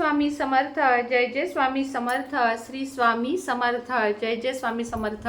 स्वामी समर्थ, जय जय स्वामी समर्थ, श्री स्वामी समर्थ, जय जय स्वामी समर्थ।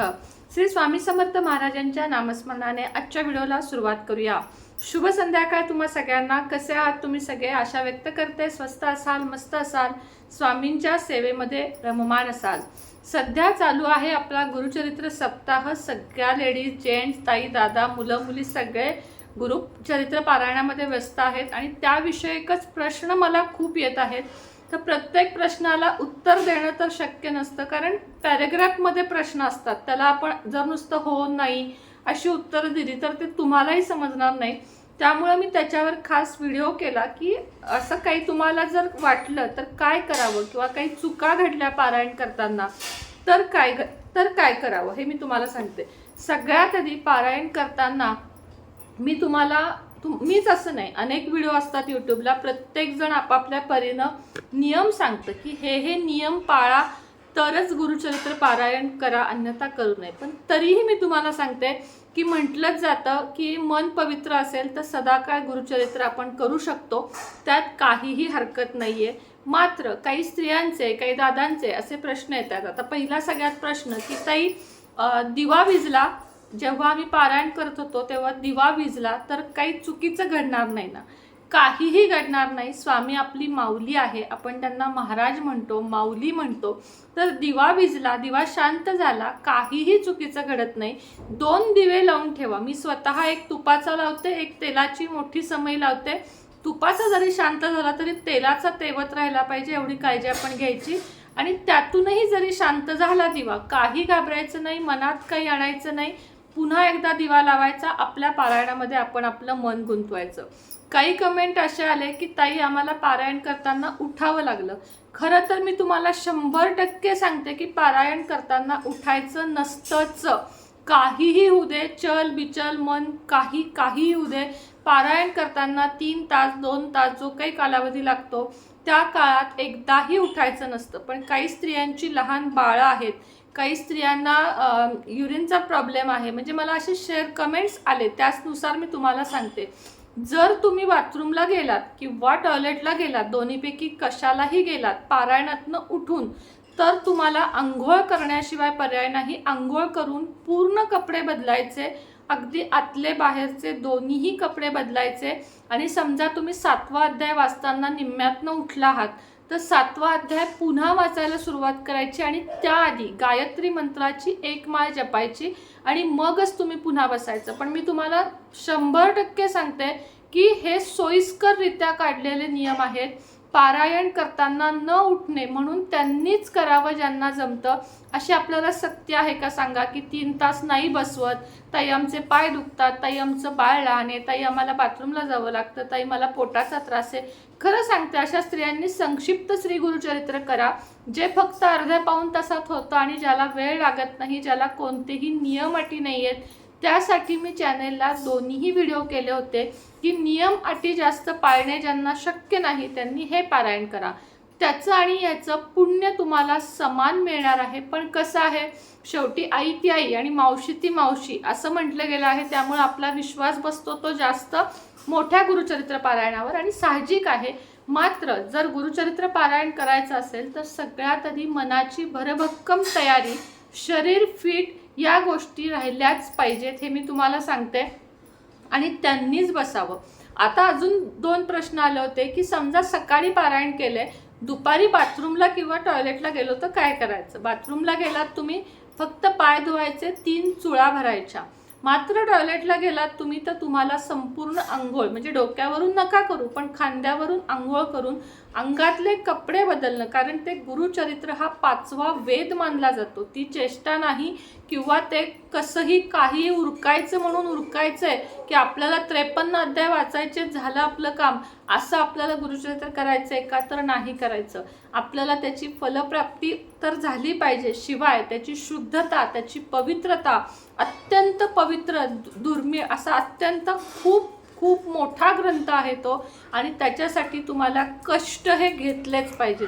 श्री स्वामी समर्थ महाराजांच्या नामस्मरणाने आजच्या व्हिडिओला सुरुवात करूया। शुभ संध्याकाळ तुम्हा सगळ्यांना। कसे आहात तुम्ही सगळे? आशा व्यक्त करते स्वस्त असाल, मस्त असाल, स्वामींच्या सेवेमध्ये रममाण असाल। सध्या चालू आहे आपला गुरुचरित्र सप्ताह। सगळ्या लेडीज, जेंट्स, ताई, दादा, मुलं मुली सगळे गुरुचरित्र पारायणामध्ये व्यस्त आहेत आणि त्याविषयीच प्रश्न मला खूप येत आहेत। तर प्रत्येक प्रश्नाला उत्तर देणं तर शक्य नसतं, कारण पॅराग्राफमध्ये प्रश्न असतात, त्याला आपण जर नुसतं हो नाही अशी उत्तरं दिली तर ते तुम्हालाही समजणार नाही। त्यामुळे मी त्याच्यावर खास व्हिडिओ केला की असं काही तुम्हाला जर वाटलं तर काय करावं, किंवा काही चुका घडल्या पारायण करताना तर काय करावं हे मी तुम्हाला सांगते। सगळ्यात आधी पारायण करताना मी तुम्हाला मीच असं नाही, अनेक व्हिडिओ असतात यूट्यूबला, प्रत्येक जण आपापल्या परीनं नियम सांगतं की हे नियम पाळा तरच गुरुचरित्र पारायण करा, अन्यथा करू नये। पण तरीही मी तुम्हाला सांगते की म्हटलंच जातं की मन पवित्र असेल तर सदाकाळ गुरुचरित्र आपण करू शकतो, त्यात काहीही हरकत नाहीये। मात्र काही स्त्रियांचे, काही दादांचे असे प्रश्न येतात। आता पहिला सगळ्यात प्रश्न की ताई, दिवा विझला, जेव्हा आम्ही पारायण करत होतो तेव्हा दिवा विझला तर काही चुकीचं घडणार नाही ना? काहीही घडणार नाही। स्वामी आपली माऊली आहे, आपण त्यांना महाराज म्हणतो, माऊली म्हणतो। तर दिवा विझला, दिवा शांत झाला, काहीही चुकीचं घडत नाही। 2 दिवे लावून ठेवा। मी स्वतः एक तुपाचा लावते, एक तेलाची मोठी समई लावते। तुपाचा जरी शांत झाला तरी तेलाचा तेवत राहायला पाहिजे, एवढी काळजी आपण घ्यायची। आणि त्यातूनही जरी शांत झाला दिवा, काही घाबरायचं नाही, मनात काही आणायचं नाही, पुन्हा एकदा दिवा लावायचा, आपल्या पारायणामध्ये आपण आपलं मन गुंतवायचं। काही कमेंट असे आले की ताई आम्हाला पारायण करताना उठावं लागलं। खरं तर मी तुम्हाला 100% सांगते की पारायण करताना उठायचं नसतंच। काहीही होऊ दे, चल बिचल मन काही होऊ दे, पारायण करताना 3 तास 2 तास जो काही कालावधी लागतो त्या काळात एकदाही उठायचं नसतं। पण काही स्त्रियांची लहान बाळं आहेत, काही स्त्रियांना युरिनचा प्रॉब्लेम आहे, म्हणजे मला असे कमेंट्स आले, त्यानुसार मी तुम्हाला सांगते। जर तुम्ही बाथरूमला गेलात किंवा टॉयलेटला गेलात, दोन्हीपैकी कशालाही गेलात पारायणातनं उठून, तर तुम्हाला आंघोळ करण्याशिवाय पर्याय नाही। आंघोळ करून पूर्ण कपडे बदलायचे, अगदी आतले बाहेरचे दोन्हीही कपडे बदलायचे। आणि समजा तुम्ही 7वा अध्याय वाचताना निम्म्यातनं उठला आहात तर 7वा अध्याय पुन्हा वाचायला सुरुवात करायची आणि त्याआधी गायत्री मंत्राची 1 माळ जपायची आणि मगच तुम्ही पुन्हा बसायचं। पण मी तुम्हाला 100% सांगते की हे सोयीस्कररित्या काढलेले नियम आहेत। पारायण करताना न उठणे म्हणून त्यांनीच करावं ज्यांना जमतं। अशी आपल्याला सक्ती आहे का सांगा की 3 तास नाही बसवत, ताई आमचे पाय दुखतात, ताई आमचं बाळ लहान आहे, ताई आम्हाला बाथरूमला जावं लागतं, ताई मला पोटाचा त्रास आहे। खरं सांगते, अशा स्त्रियांनी संक्षिप्त श्री गुरुचरित्र करा, जे फक्त अर्ध्या पाऊण तासात होतं आणि ज्याला वेळ लागत नाही, ज्याला कोणतेही नियम अटी नाही आहेत। त्यासाठी मी चॅनेलला दोन्हीही व्हिडिओ केले होते की नियम अटी जास्त पाळणे ज्यांना शक्य नाही त्यांनी हे पारायण करा, त्याचं आणि याचं पुण्य तुम्हाला समान मिळणार आहे। पण कसं आहे, शेवटी आई ती आई आणि मावशी ती मावशी असं म्हटलं गेलं आहे, त्यामुळे आपला विश्वास बसतो तो जास्त मोठ्या गुरुचरित्र पारायणावर, आणि साहजिक आहे। मात्र जर गुरुचरित्र पारायण करायचं असेल तर सगळ्यात आधी मनाची भरभक्कम तयारी, शरीर फिट या गोष्टी राहिल्याच पाहिजेत, हे मी तुम्हाला सांगते, आणि त्यांनीच बसावं। आता अजून 2 प्रश्न आले होते की समजा सकाळी पारायण केले, दुपारी बाथरूमला किंवा टॉयलेटला गेलो तर काय करायचं? बाथरूमला गेलात तुम्ही, फक्त पाय धुवायचे, 3 चुळा भरायच्या। मात्र टॉयलेटला गेलात तुम्ही तर तुम्हाला संपूर्ण आंघोळ, म्हणजे डोक्यावरून नका करू पण खांद्यावरून आंघोळ करून अंगातले कपडे बदलणं, कारण ते गुरुचरित्र हा 5वा वेद मानला जातो, ती चेष्टा नाही। किंवा ते कसंही काही उरकायचं म्हणून उरकायचंय की आपल्याला 53 अध्याय वाचायचे, झालं आपलं काम, असं आपल्याला गुरुचरित्र करायचंय का? तर नाही करायचं। आपल्याला त्याची फलप्राप्ती तर झाली पाहिजे, शिवाय त्याची शुद्धता, त्याची पवित्रता, अत्यंत पवित्र दुर्मिळ असा अत्यंत खूप मोठा ग्रंथ आहे तो, आणि त्याच्यासाठी तुम्हाला कष्ट हे घेतलेच पाहिजेत।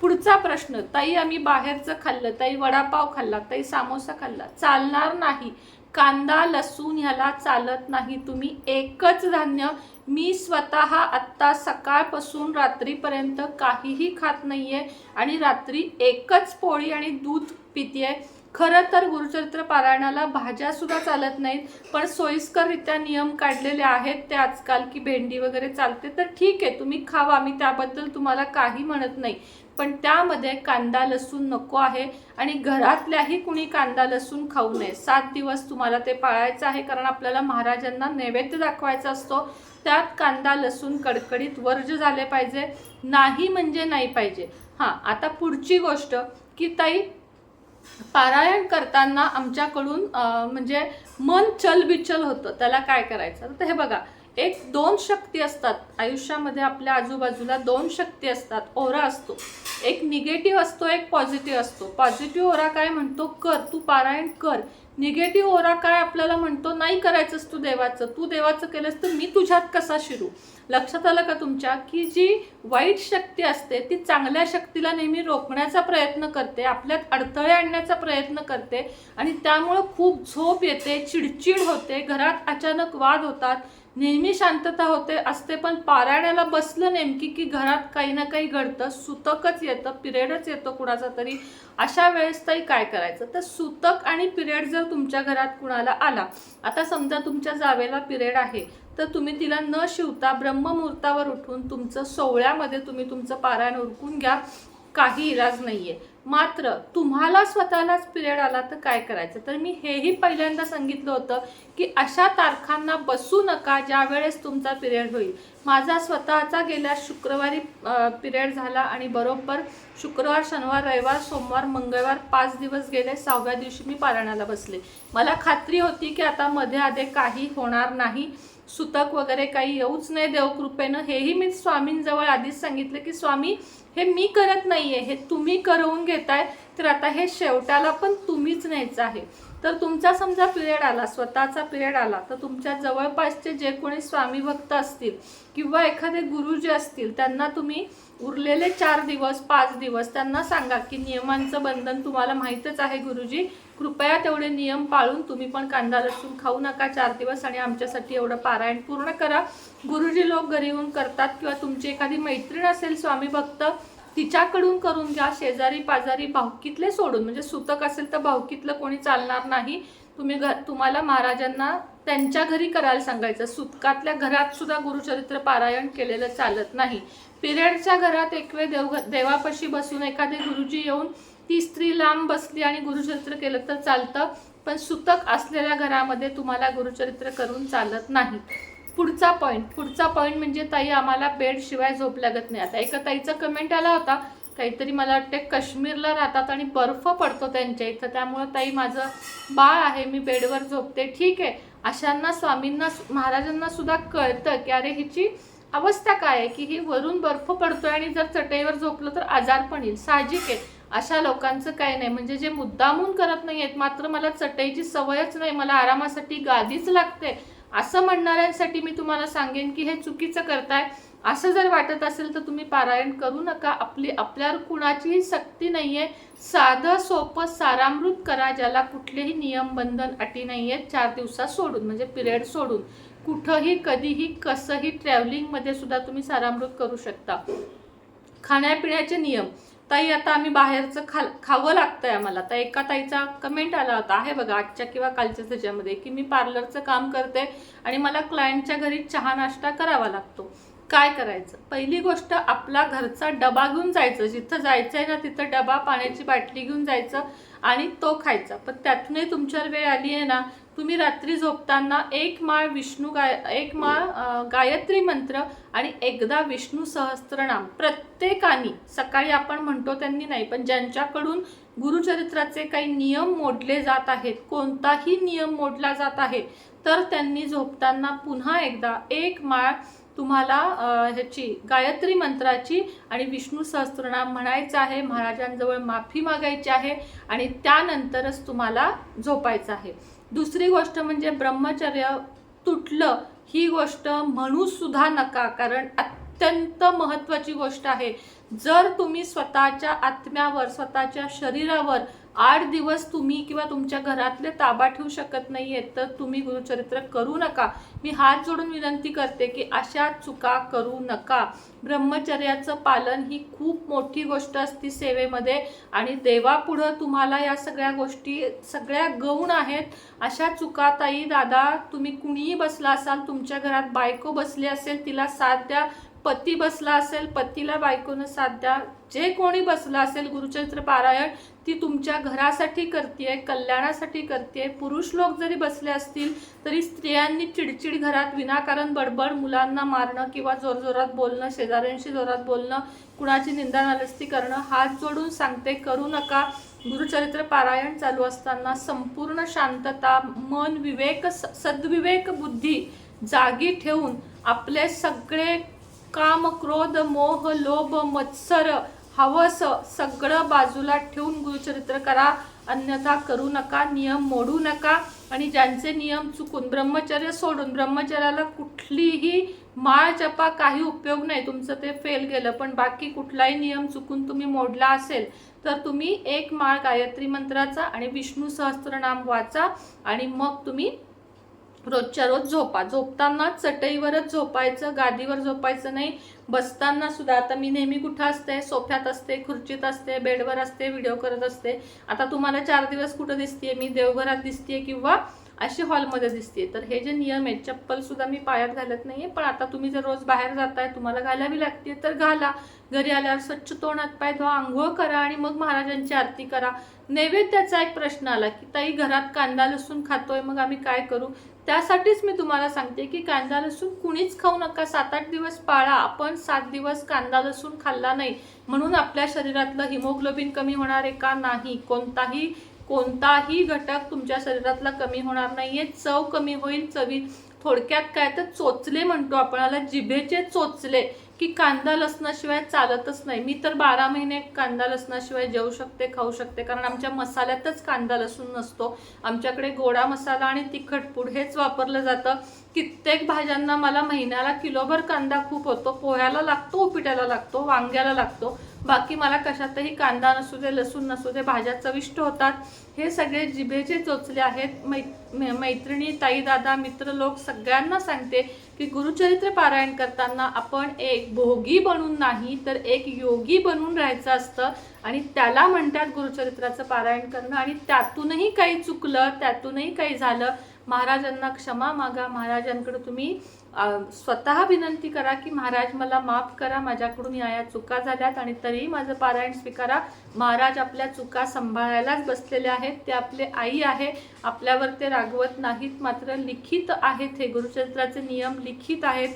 पुढचा प्रश्न, ताई आम्ही बाहेरचं खाल्लं, ताई वडापाव खाल्ला, ताई समोसा खाल्ला, चालणार नाही। कांदा लसूण ह्याला चालत नाही. तुम्ही एकच धान्य, मी स्वतः आत्ता सकाळपासून रात्रीपर्यंत काहीही खात नाहीये आणि रात्री एकच पोळी आणि दूध पितेय. खरं तर गुरुचरित्र पारायणाला भाज्या सुद्धा चालत नाहीत, पण सोयीस्कररित्या नियम काढलेले आहेत ते आजकाल, की भेंडी वगैरे चालते तर ठीक आहे, तुम्ही खावा, मी त्याबद्दल तुम्हाला काही म्हणत नाही. पण त्यामध्ये कांदा लसूण नको आहे आणि घरातल्याही कुणी कांदा लसूण खाऊ नये. 7 दिवस तुम्हाला ते पाळायचं आहे, कारण आपल्याला महाराजांना नैवेद्य दाखवायचा असतो. त्यात कांदा लसूण कडकडीत वर्ज झाले पाहिजे, नाही म्हणजे नाही पाहिजे. हां, आता पुढची गोष्ट की ताई, पारायण करताना आमच्याकडून म्हणजे मन चलबिचल होतं, त्याला काय करायचं? तर हे बघा, एक 2 शक्ती असतात आयुष्यामध्ये. आपल्या आजूबाजूला 2 शक्ती असतात, ओरा असतो. एक निगेटिव्ह असतो, एक पॉझिटिव्ह असतो. पॉझिटिव्ह ओरा काय म्हणतो? कर, तू पारायण कर. निगेटिव्ह ओरा काय आपल्याला म्हणतो? नाही करायचंस तू देवाचं, तू देवाचं केलंस तर मी तुझ्यात कसा शिरू? लक्षात आलं का तुमच्या? की जी वाईट शक्ती असते ती चांगल्या शक्तीला नेहमी रोखण्याचा प्रयत्न करते, आपल्यात अडथळे आणण्याचा प्रयत्न करते आणि त्यामुळं खूप झोप येते, चिडचिड होते, घरात अचानक वाद होतात, नेहमी शांतता होते असते. पण पारायणाला बसलं नेमकी की घरात काही ना काही घडतं, सुतकच येतं, पिरियडच येतो कुणाचा तरी. अशा वेळेस ताई काय करायचं? तर सुतक आणि पिरियड जर तुमच्या घरात कुणाला आला, आता समजा तुमच्या जावेला पिरियड आहे, तर तुम्ही तिला न शिवता ब्रह्ममुहूर्तावर उठून तुमचं 16मध्ये तुम्ही तुमचं पारायण उरकून घ्या, काही इलाज नाहीये. मात्र तुम्हाला स्वतःलाच पिरियड आला तर काय करायचं? तर मी हेही पहिल्यांदा सांगितलं होतं की अशा तारखांना बसू नका ज्या वेळेस तुमचा पिरियड होईल. माझा स्वतःचा गेल्या शुक्रवारी पिरियड झाला आणि बरोबर शुक्रवार शनिवार रविवार सोमवार मंगळवार 5 दिवस गेले. 6व्या दिवशी मी पारायणाला बसले. मला खात्री होती की आता मध्ये आधे काही होणार नाही, सुतक वगैरे काही येऊच नाही देवकृपेनं. हेही मी स्वामींजवळ आधीच सांगितलं की स्वामी, हे मी करत नाहीये, हे तुम्ही करवून घेताय, तर आता हे शेवटाला पण तुम्हीच न्यायचं आहे. तर तुमचा समजा पिरियड आला, स्वतःचा पिरियड आला, तर तुमच्या जवळपासचे जे कोणी स्वामी भक्त असतील किंवा एखादे गुरुजी असतील, त्यांना तुम्ही उरलेले 4 दिवस 5 दिवस त्यांना सांगा की नियमांचं बंधन तुम्हाला माहीतच आहे गुरुजी, कृपया तेवढे नियम पाळून तुम्ही पण कांदा लसूण खाऊ नका 4 दिवस आणि आमच्यासाठी एवढं पारायण पूर्ण करा. गुरुजी लोक घरी येऊन करतात किंवा तुमची एखादी मैत्रीण असेल स्वामी भक्त, तिच्याकडून करून घ्या. शेजारी पाजारी भावकीतले सोडून, म्हणजे सुतक असेल तर भावकीतलं कोणी चालणार नाही. तुम्हाला महाराजांना त्यांच्या घरी करायला सांगायचं. सुतकातल्या घरात सुद्धा गुरुचरित्र पारायण केलेलं चालत नाही. पिरियडच्या घरात एक वेळ देवापाशी बसून एखादे गुरुजी येऊन ती स्त्री लांब बसली आणि गुरुचरित्र केलं तर चालतं, पण सुतक असलेल्या घरामध्ये तुम्हाला गुरुचरित्र करून चालत नाही. पुढचा पॉईंट म्हणजे ताई, आम्हाला बेड शिवाय झोप लागत नाही. आता एका ताईचा कमेंट आला होता, काहीतरी मला वाटते काश्मीरला राहतात आणि बर्फ पडतो त्यांच्या इथं, त्यामुळे ताई माझं बाळ आहे, मी बेडवर झोपते. ठीक आहे, अशांना स्वामींना महाराजांना सुद्धा कळतं की अरे हिची अवस्था काय आहे, की ही वरून बर्फ पडतोय आणि जर चटईवर झोपलं तर आजार पण येईल, साहजिक आहे. अशा लोकांचं काही नाही, म्हणजे जे मुद्दामून करत नाही आहेत, मात्र मला चटईची सवयच नाही, मला आरामासाठी गादीच लागते, असं म्हणणाऱ्यांसाठी मी तुम्हाला सांगेन की हे चुकीचं करताय. असं जर वाटत असेल तर तुम्ही पारायण करू नका. आपल्यावर कुणाचीही सक्ती नाहीये. साधं सोपं सारामृत करा, ज्याला कुठलेही नियम बंधन अटी नाही आहेत. 4 दिवसात सोडून, म्हणजे पिरियड सोडून कुठंही कधीही कसंही ट्रॅव्हलिंगमध्ये सुद्धा तुम्ही सारामृत करू शकता. खाण्यापिण्याचे नियम ताई, आता आम्ही बाहेरचं खावं लागतंय आम्हाला. तर एका ताईचा कमेंट आला होता, आहे बघा आजच्या किंवा कालच्या त्याच्यामध्ये, की मी पार्लरचं काम करते आणि मला क्लायंटच्या घरी चहा नाश्ता करावा लागतो. काय करायचं? पहिली गोष्ट, आपला घरचा डबा घेऊन जायचं. जिथं जायचं आहे ना तिथं डबा, पाण्याची बाटली घेऊन जायचं आणि तो खायचा. पण त्यातूनही तुमच्यावर वेळ आली आहे ना, तुम्ही रात्री झोपताना एक माळ गायत्री मंत्र आणि एकदा विष्णू सहस्त्रनाम प्रत्येकाने सकाळी आपण म्हणतो त्यांनी नाही, पण ज्यांच्याकडून गुरुचरित्राचे काही नियम मोडले जात आहेत, कोणताही नियम मोडला जात आहे, तर त्यांनी झोपताना पुन्हा एकदा एक माळ तुम्हाला ह्याची गायत्री मंत्राची आणि विष्णू सहस्त्रनाम म्हणायचं आहे, महाराजांजवळ माफी मागायची आहे आणि त्यानंतरच तुम्हाला झोपायचं आहे. दुसरी गोष्ट म्हणजे ब्रह्मचर्य तुटलं ही गोष्ट म्हणू सुद्धा नका, कारण अत्यंत महत्त्वाची गोष्ट आहे. जर तुम्ही स्वतःच्या आत्म्यावर, स्वतःच्या शरीरावर 8 दिवस तुम्ही किंवा तुमच्या घरातले ताबा ठेवू शकत नाहीये, तर तुम्ही गुरुचरित्र करू नका. मी हात जोडून विनंती करते की अशा चुका करू नका. ब्रह्मचर्याचं पालन ही खूप मोठी गोष्ट असते सेवेमध्ये, आणि देवापुढं तुम्हाला या सगळ्या गोष्टी सगळ्या गौण आहेत. अशा चुका ताई दादा, तुम्ही कुणीही बसला असाल, तुमच्या घरात बायको बसली असेल, तिला साथ द्या. पती बसला असेल, पतीला बायकोनं साथ द्या. जे कोणी बसलं असेल, गुरुचरित्र पारायण ती तुमच्या घरासाठी करते, कल्याणासाठी करते. पुरुष लोक जरी बसले असतील तरी स्त्रियांनी चिडचिड घरात विनाकारण बडबड, मुलांना मारणं किंवा जोरजोरात बोलणं, शेजाऱ्यांशी जोरात बोलणं, कुणाची निंदा नालस्ती करणं, हात जोडून सांगते करू नका. गुरुचरित्र पारायण चालू असताना संपूर्ण शांतता, मन, विवेक, सद्विवेक बुद्धी जागी ठेवून आपले सगळे काम, क्रोध, मोह, लोभ, मत्सर, हवस सगळं बाजूला ठेवून गुरुचरित्र करा. अन्यथा करू नका, नियम मोडू नका. आणि ज्यांचे नियम चुकून, ब्रह्मचर्य सोडून, ब्रह्मचर्याला कुठलीही माळ जपा काही उपयोग नाही, तुमचं ते फेल गेलं, पण बाकी कुठलाही नियम चुकून तुम्ही मोडला असेल तर तुम्ही एक माळ गायत्री मंत्राचा आणि विष्णू सहस्त्रनाम वाचा आणि मग तुम्ही रोजच्या रोज झोपा. झोपताना चटईवरच झोपायचं, गादीवर झोपायचं नाही. बसताना सुद्धा, आता मी नेहमी कुठं असते, सोफ्यात असते, खुर्चीत असते, बेडवर असते, व्हिडिओ करत असते. आता तुम्हाला 4 दिवस कुठं दिसतेय, मी देवघरात दिसतेय किंवा अशी हॉलमध्ये दिसते. तर हे जे नियम आहेत, चप्पल सुद्धा मी पायात घालत नाहीये. पण आता तुम्ही जर रोज बाहेर जाताय, तुम्हाला घालावी लागते तर घाला. घरी आल्यावर स्वच्छ तोंड हात पाय धुवा, आंघोळ करा आणि मग महाराजांची आरती करा. नैवेद्याचा एक प्रश्न आला की ताई घरात कांदा लसूण खातोय, मग आम्ही काय करू? त्यासाठीच मी तुम्हाला सांगते की कांदा लसूण कुणीच खाऊ नका. 7-8 दिवस पाळा. आपण 7 दिवस कांदा लसूण खाल्ला नाही म्हणून आपल्या शरीरातलं हिमोग्लोबिन कमी होणार आहे का? नाही. कोणताही घटक तुमच्या शरीरातला कमी होणार नाहीये. चव कमी होईल. चवी थोडक्यात काय तर चोचले म्हणतो आपल्याला, जिभेचे चोचले, की कांदा लसणाशिवाय चालतच नाही. मी तर 12 महिने कांदा लसणाशिवाय जेवू शकते, खाऊ शकते, कारण आमच्या मसाल्यातच कांदा लसूण नसतो. आमच्याकडे गोडा मसाला आणि तिखट पूड हेच वापरलं जातं. कित्येक भाज्यांना मला महिन्याला किलोभर कांदा खूप होतो. पोह्याला लागतो, उपीट्याला लागतो, वांग्याला लागतो. बाकी मला कशातही कांदा नसू दे, लसूण नसू दे, भाज्या चविष्ट होतात. हे सगळे जिभेचे चोचले आहेत. मैत्रिणी, ताई, दादा, मित्र लोक सगळ्यांना सांगते की गुरुचरित्र पारायण करताना आपण एक भोगी बनून नाही तर एक योगी बनून राहायचं असतं, आणि त्याला म्हणतात गुरुचरित्राचं पारायण करणं. आणि त्यातूनही काही चुकलं, त्यातूनही काही झालं, महाराजांना क्षमा मागा. महाराजांकडे तुम्ही स्वतः विनंती करा की महाराज मला माफ करा, माझ्याकडून या चुका झाल्यात आणि तरीही माझं पारायण स्वीकारा. महाराज आपल्या चुका सांभाळायलाच बसलेले आहेत. ते आपले आई आहे, आपल्यावर ते रागवत नाहीत. मात्र लिखित आहेत, हे गुरुचरित्राचे नियम लिखित आहेत,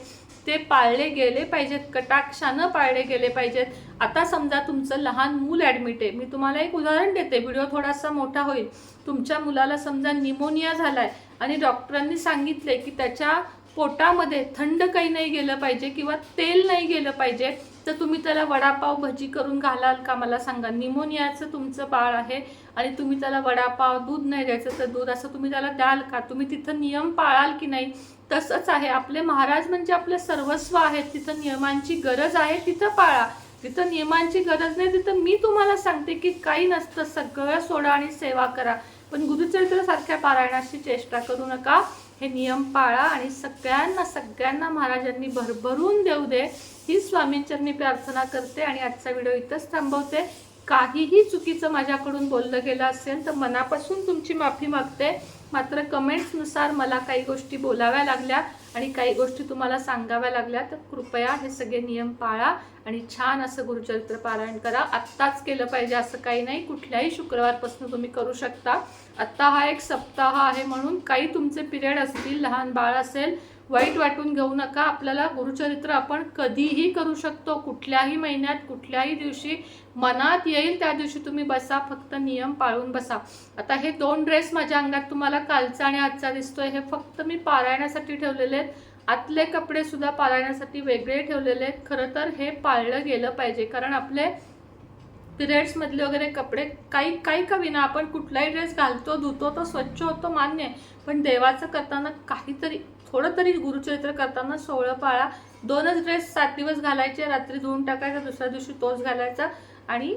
ते पाळले गेले पाहिजेत, कटाक्षानं पाळले गेले पाहिजेत. आता समजा तुमचं लहान मूल ॲडमिट आहे. मी तुम्हाला एक उदाहरण देते, व्हिडिओ थोडासा मोठा होईल. तुमच्या मुलाला समजा निमोनिया झालाय आणि डॉक्टरांनी सांगितले की त्याच्या पोटामध्ये थंड काही नाही गेलं पाहिजे किंवा तेल नाही गेलं पाहिजे, तर तुम्ही त्याला वडापाव भजी करून घालाल का? मला सांगा. निमोनियाचं तुमचं बाळ आहे आणि तुम्ही त्याला वडापाव, दूध नाही द्यायचं तर दूध, असं तुम्ही त्याला द्याल का? तुम्ही तिथं नियम पाळाल की नाही? तसंच आहे, आपले महाराज म्हणजे आपले सर्वस्व आहेत. तिथं नियमांची गरज आहे, तिथं पाळा. जिथं नियमांची गरज नाही तिथं मी तुम्हाला सांगते की काही नसतं, सगळं सोडा आणि सेवा करा. पण गुरुचरित्रासारख्या पारायणाची चेष्टा करू नका. हे नियम पाळा आणि सगळ्यांना महाराजांनी भरभरून देऊ दे, ही स्वामींचरणी प्रार्थना करते आणि आजचा व्हिडिओ इथंच थांबवते. काहीही चुकीचं माझ्याकडून बोललं गेलं असेल तर मनापासून तुमची माफी मागते. मात्र कमेंट्सनुसार मला काही गोष्टी बोलाव्या लागल्या आणि काही गोष्टी तुम्हाला सांगाव्या लागल्या, तर कृपया हे सगळे नियम पाळा आणि छान असं गुरुचरित्र पारायण करा. आत्ताच केलं पाहिजे असं काही नाही, कुठल्याही शुक्रवारपासून तुम्ही करू शकता. आत्ता हा एक सप्ताह आहे म्हणून काही तुमचे पिरियड असतील, लहान बाळ असेल, वाईट वाटून घेऊ नका. आपल्याला गुरुचरित्र आपण कधीही करू शकतो, कुठल्याही महिन्यात, कुठल्याही दिवशी मनात येईल त्या दिवशी तुम्ही बसा, फक्त नियम पाळून बसा. आता हे 2 ड्रेस माझ्या अंगात तुम्हाला कालचा आणि आजचा दिसतोय, हे फक्त मी पारायणासाठी ठेवलेले आहेत. आतले कपडे सुद्धा पारायणासाठी वेगळे ठेवलेले आहेत. खरं तर हे पाळलं गेलं पाहिजे, कारण आपले पिरियड्स मधले वगैरे कपडे काही का विना आपण कुठलाही ड्रेस घालतो, धुतो, तो स्वच्छ होतो, मान्य आहे. पण देवाचं करताना काहीतरी थोडं तरी गुरुचरित्र करताना सोहळं पाळा. 2च ड्रेस 7 दिवस घालायचे, रात्री धुवून टाकायचा, दुसऱ्या दिवशी तोच घालायचा आणि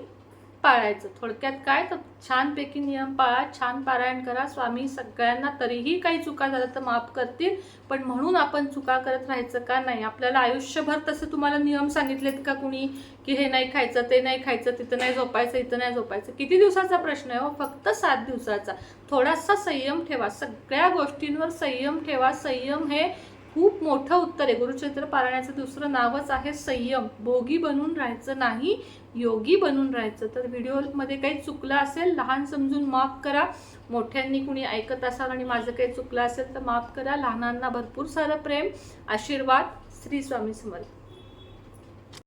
पाळायचं. थोडक्यात काय तर छानपैकी नियम पाळा, छान पारायण करा. स्वामी सगळ्यांना तरीही काही चुका झाल्या तर माफ करतील, पण म्हणून आपण चुका करत राहायचं का नाही. आपल्याला आयुष्यभर तसं तुम्हाला नियम सांगितलेत का कुणी, की हे नाही खायचं, ते नाही खायचं, तिथं नाही झोपायचं, इथं नाही झोपायचं? किती दिवसाचा प्रश्न आहे हो? फक्त 7 दिवसाचा. थोडासा संयम ठेवा, सगळ्या गोष्टींवर संयम ठेवा. संयम हे खूप मोठं उत्तर आहे. गुरुचरित्र पारायणाचं दुसरं नावच आहे संयम. भोगी बनून राहायचं नाही, योगी बनून राहायचं. तर व्हिडिओमध्ये काही चुकलं असेल लहान समजून माफ करा. मोठ्यांनी कुणी ऐकत असाल आणि माझं काही चुकलं असेल तर माफ करा. लहानांना भरपूर सारं प्रेम, आशीर्वाद. श्री स्वामी समर्थ.